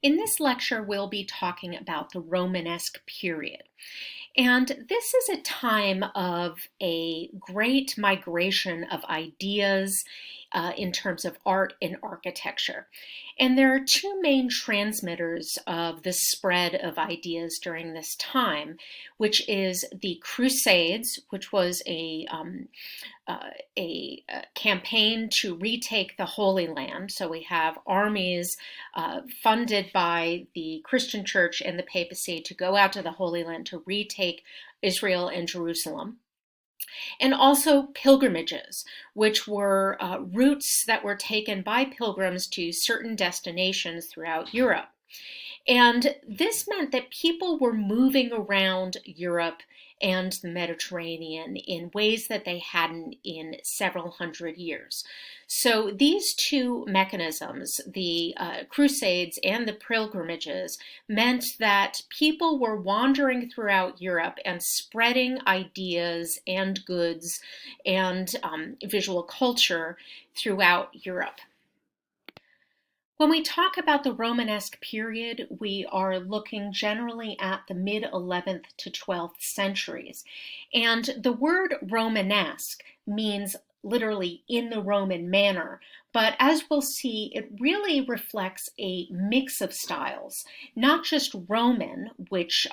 In this lecture, we'll be talking about the Romanesque period. And this is a time of a great migration of ideas in terms of art and architecture. And there are two main transmitters of the spread of ideas during this time, which is the Crusades, which was a campaign to retake the Holy Land. So we have armies funded by the Christian Church and the papacy to go out to the Holy Land to retake Israel and Jerusalem. And also pilgrimages, which were routes that were taken by pilgrims to certain destinations throughout Europe. And this meant that people were moving around Europe and the Mediterranean in ways that they hadn't in several hundred years. So these two mechanisms, the Crusades and the pilgrimages, meant that people were wandering throughout Europe and spreading ideas and goods and visual culture throughout Europe. When we talk about the Romanesque period, we are looking generally at the mid-11th to 12th centuries. And the word Romanesque means literally in the Roman manner, but as we'll see, it really reflects a mix of styles, not just Roman, which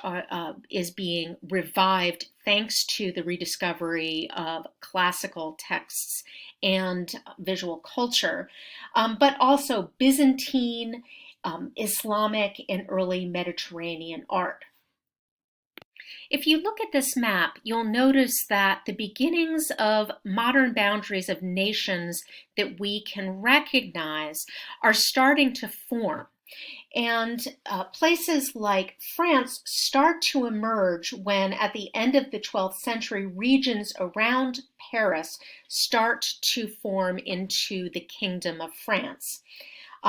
is being revived thanks to the rediscovery of classical texts and visual culture, but also Byzantine, Islamic, and early Mediterranean art. If you look at this map, you'll notice that the beginnings of modern boundaries of nations that we can recognize are starting to form. And places like France start to emerge when, at the end of the 12th century, regions around Paris start to form into the Kingdom of France.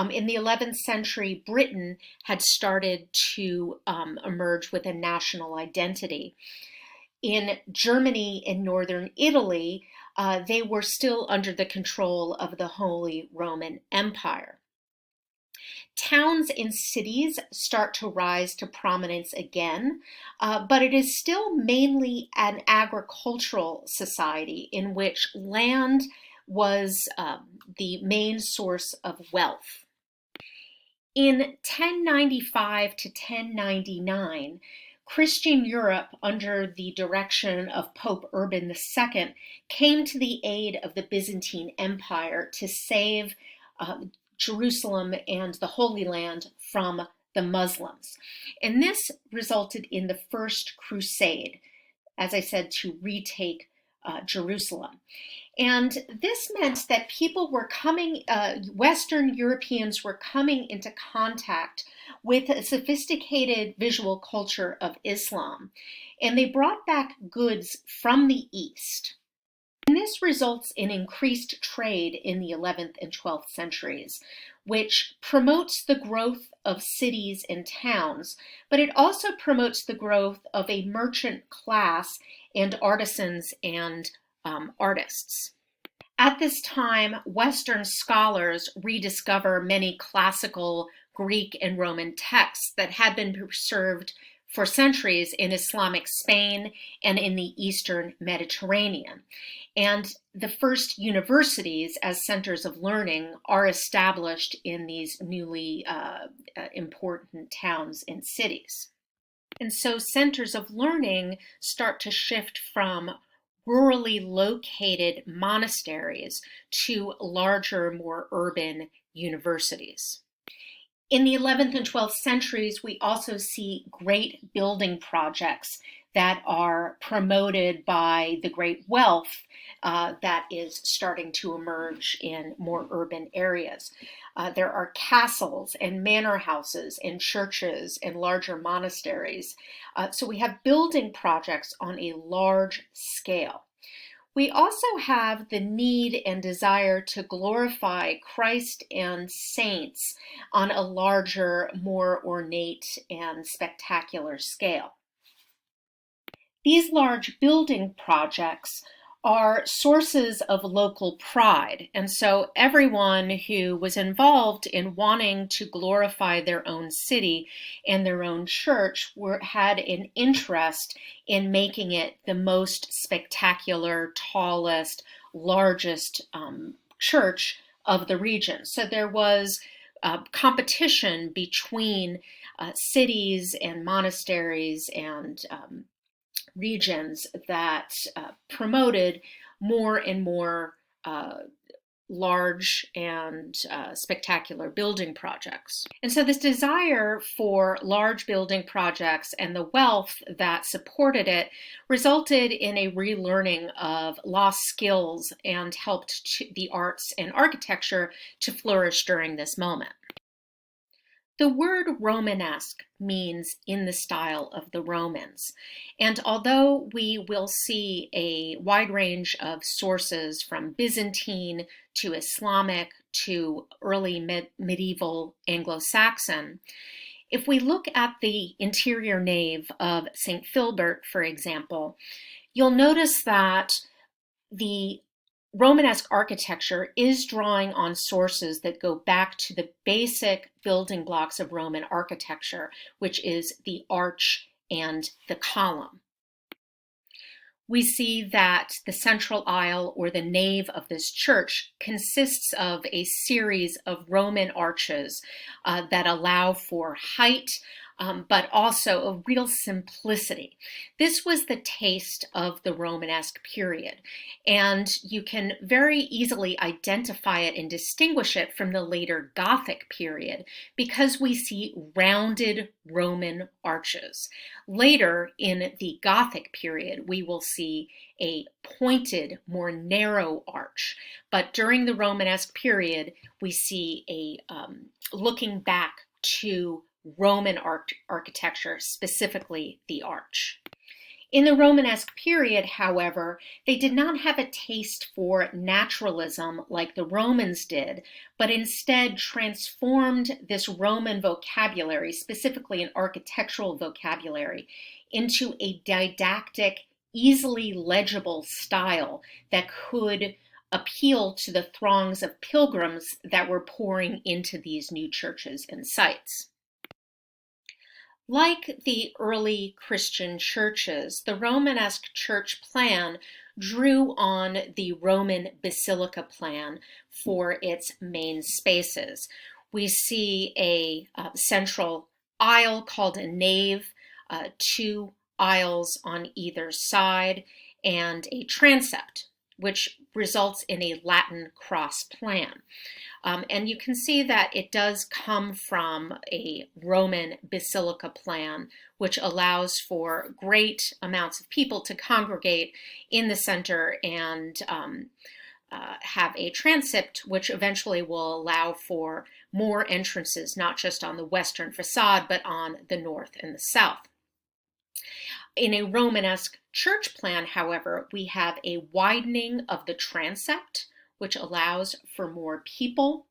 In the 11th century, Britain had started to emerge with a national identity. In Germany and northern Italy, they were still under the control of the Holy Roman Empire. Towns and cities start to rise to prominence again, but it is still mainly an agricultural society in which land was the main source of wealth. In 1095 to 1099, Christian Europe, under the direction of Pope Urban II, came to the aid of the Byzantine Empire to save Jerusalem and the Holy Land from the Muslims. And this resulted in the First Crusade, as I said, to retake Jerusalem. And this meant that people were coming, Western Europeans were coming into contact with a sophisticated visual culture of Islam. And they brought back goods from the East. And this results in increased trade in the 11th and 12th centuries, which promotes the growth of cities and towns, but it also promotes the growth of a merchant class and artisans and artists. At this time, Western scholars rediscover many classical Greek and Roman texts that had been preserved for centuries in Islamic Spain and in the Eastern Mediterranean. And the first universities as centers of learning are established in these newly important towns and cities. And so centers of learning start to shift from rurally located monasteries to larger, more urban universities. In the 11th and 12th centuries, we also see great building projects that are promoted by the great wealth that is starting to emerge in more urban areas. There are castles and manor houses and churches and larger monasteries. So we have building projects on a large scale. We also have the need and desire to glorify Christ and saints on a larger, more ornate and spectacular scale. These large building projects are sources of local pride. And so everyone who was involved in wanting to glorify their own city and their own church had an interest in making it the most spectacular, tallest, largest church of the region. So there was competition between cities and monasteries and regions that promoted more and more large and spectacular building projects. And so this desire for large building projects and the wealth that supported it resulted in a relearning of lost skills and helped the arts and architecture to flourish during this moment. The word Romanesque means in the style of the Romans. And although we will see a wide range of sources from Byzantine to Islamic to early medieval Anglo-Saxon, if we look at the interior nave of St. Philbert, for example, you'll notice that the Romanesque architecture is drawing on sources that go back to the basic building blocks of Roman architecture, which is the arch and the column. We see that the central aisle or the nave of this church consists of a series of Roman arches that allow for height, but also a real simplicity. This was the taste of the Romanesque period, and you can very easily identify it and distinguish it from the later Gothic period because we see rounded Roman arches. Later in the Gothic period, we will see a pointed, more narrow arch, but during the Romanesque period, we see a looking back to Roman architecture, specifically the arch. In the Romanesque period, however, they did not have a taste for naturalism like the Romans did, but instead transformed this Roman vocabulary, specifically an architectural vocabulary, into a didactic, easily legible style that could appeal to the throngs of pilgrims that were pouring into these new churches and sites. Like the early Christian churches, the Romanesque church plan drew on the Roman basilica plan for its main spaces. We see a central aisle called a nave, two aisles on either side, and a transept, which results in a Latin cross plan. And you can see that it does come from a Roman basilica plan, which allows for great amounts of people to congregate in the center and have a transept, which eventually will allow for more entrances, not just on the western facade, but on the north and the south. In a Romanesque church plan, however, we have a widening of the transept, which allows for more people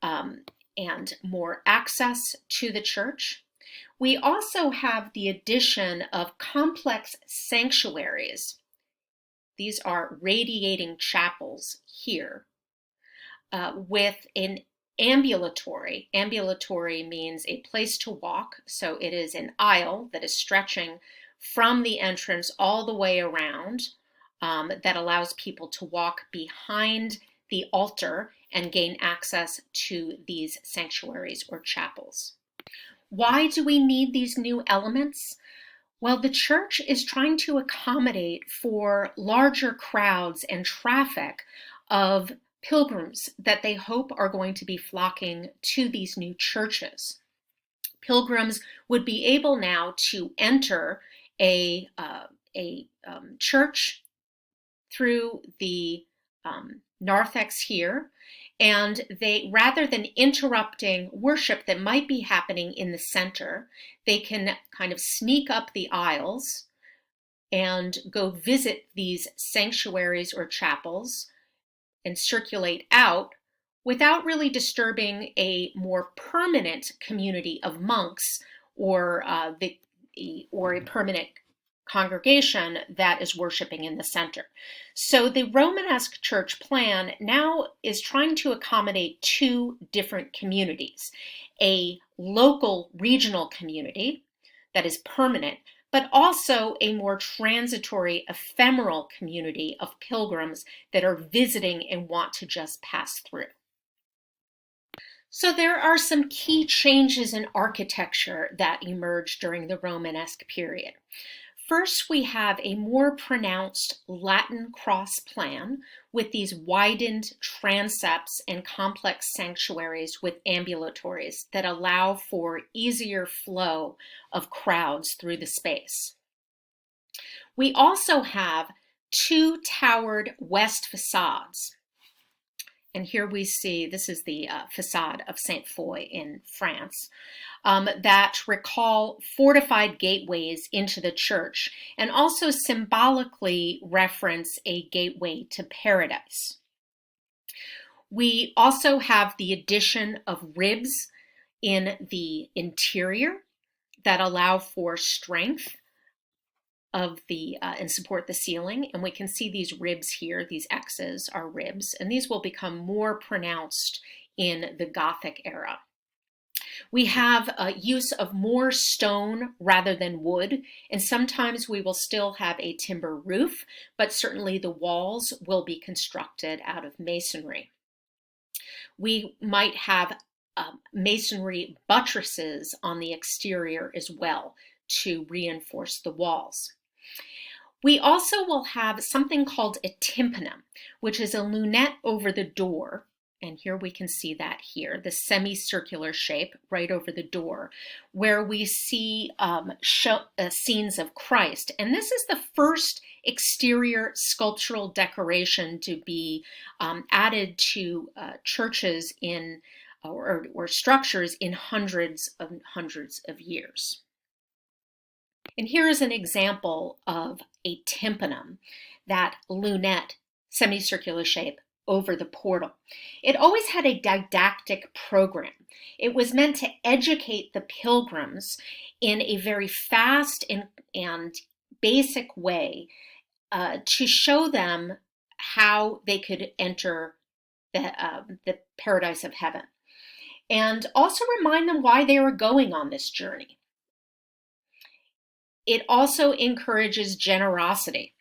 and more access to the church. We also have the addition of complex sanctuaries. These are radiating chapels here with an ambulatory. Ambulatory means a place to walk, so it is an aisle that is stretching from the entrance all the way around that allows people to walk behind the altar and gain access to these sanctuaries or chapels. Why do we need these new elements? Well, the church is trying to accommodate for larger crowds and traffic of pilgrims that they hope are going to be flocking to these new churches. Pilgrims would be able now to enter a church through the narthex here, and they, rather than interrupting worship that might be happening in the center, they can kind of sneak up the aisles and go visit these sanctuaries or chapels and circulate out without really disturbing a more permanent community of monks or a permanent congregation that is worshiping in the center. So the Romanesque church plan now is trying to accommodate two different communities: a local regional community that is permanent, but also a more transitory, ephemeral community of pilgrims that are visiting and want to just pass through. So there are some key changes in architecture that emerged during the Romanesque period. First, we have a more pronounced Latin cross plan with these widened transepts and complex sanctuaries with ambulatories that allow for easier flow of crowds through the space. We also have two towered west facades. And here we see, this is the facade of Saint Foy in France, that recall fortified gateways into the church and also symbolically reference a gateway to paradise. We also have the addition of ribs in the interior that allow for strength of the and support the ceiling, and we can see these ribs here. These X's are ribs, and these will become more pronounced in the Gothic era. We have use of more stone rather than wood, and sometimes we will still have a timber roof, but certainly the walls will be constructed out of masonry. We might have masonry buttresses on the exterior as well to reinforce the walls. We also will have something called a tympanum, which is a lunette over the door. And here we can see that here, the semicircular shape right over the door, where we see scenes of Christ. And this is the first exterior sculptural decoration to be added to churches in or structures in hundreds of years. And here is an example of a tympanum, that lunette, semicircular shape over the portal. It always had a didactic program. It was meant to educate the pilgrims in a very fast and basic way to show them how they could enter the paradise of heaven, and also remind them why they were going on this journey. It also encourages generosity.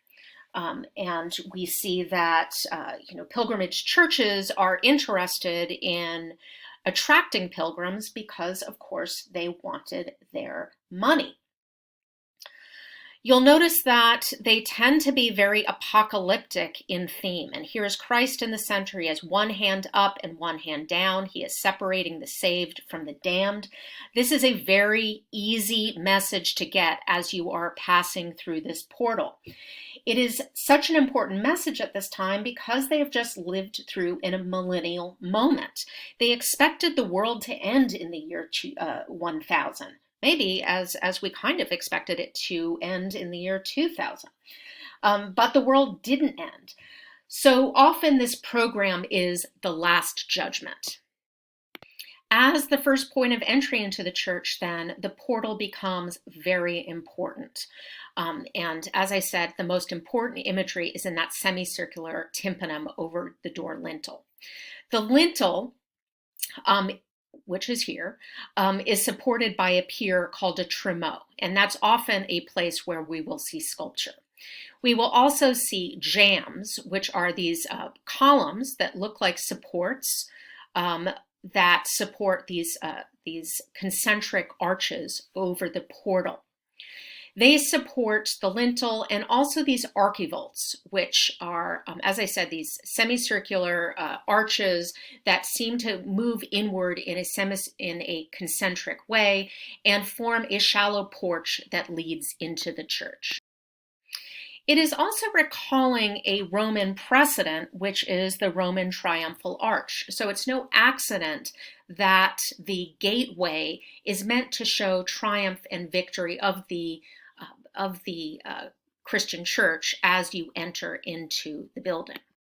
And we see that pilgrimage churches are interested in attracting pilgrims because, of course, they wanted their money. You'll notice that they tend to be very apocalyptic in theme. And here's Christ in the center. He has one hand up and one hand down. He is separating the saved from the damned. This is a very easy message to get as you are passing through this portal. It is such an important message at this time because they have just lived through in a millennial moment. They expected the world to end in the year 1000. Maybe as we kind of expected it to end in the year 2000. But the world didn't end. So often this program is the Last Judgment. As the first point of entry into the church, then, the portal becomes very important. And as I said, the most important imagery is in that semicircular tympanum over the door lintel. The lintel, which is here, is supported by a pier called a tremeau, and that's often a place where we will see sculpture. We will also see jambs, which are these columns that look like supports that support these concentric arches over the portal. They support the lintel and also these archivolts, which are, as I said, these semicircular arches that seem to move inward in a concentric way and form a shallow porch that leads into the church. It is also recalling a Roman precedent, which is the Roman triumphal arch. So it's no accident that the gateway is meant to show triumph and victory of the Christian church as you enter into the building.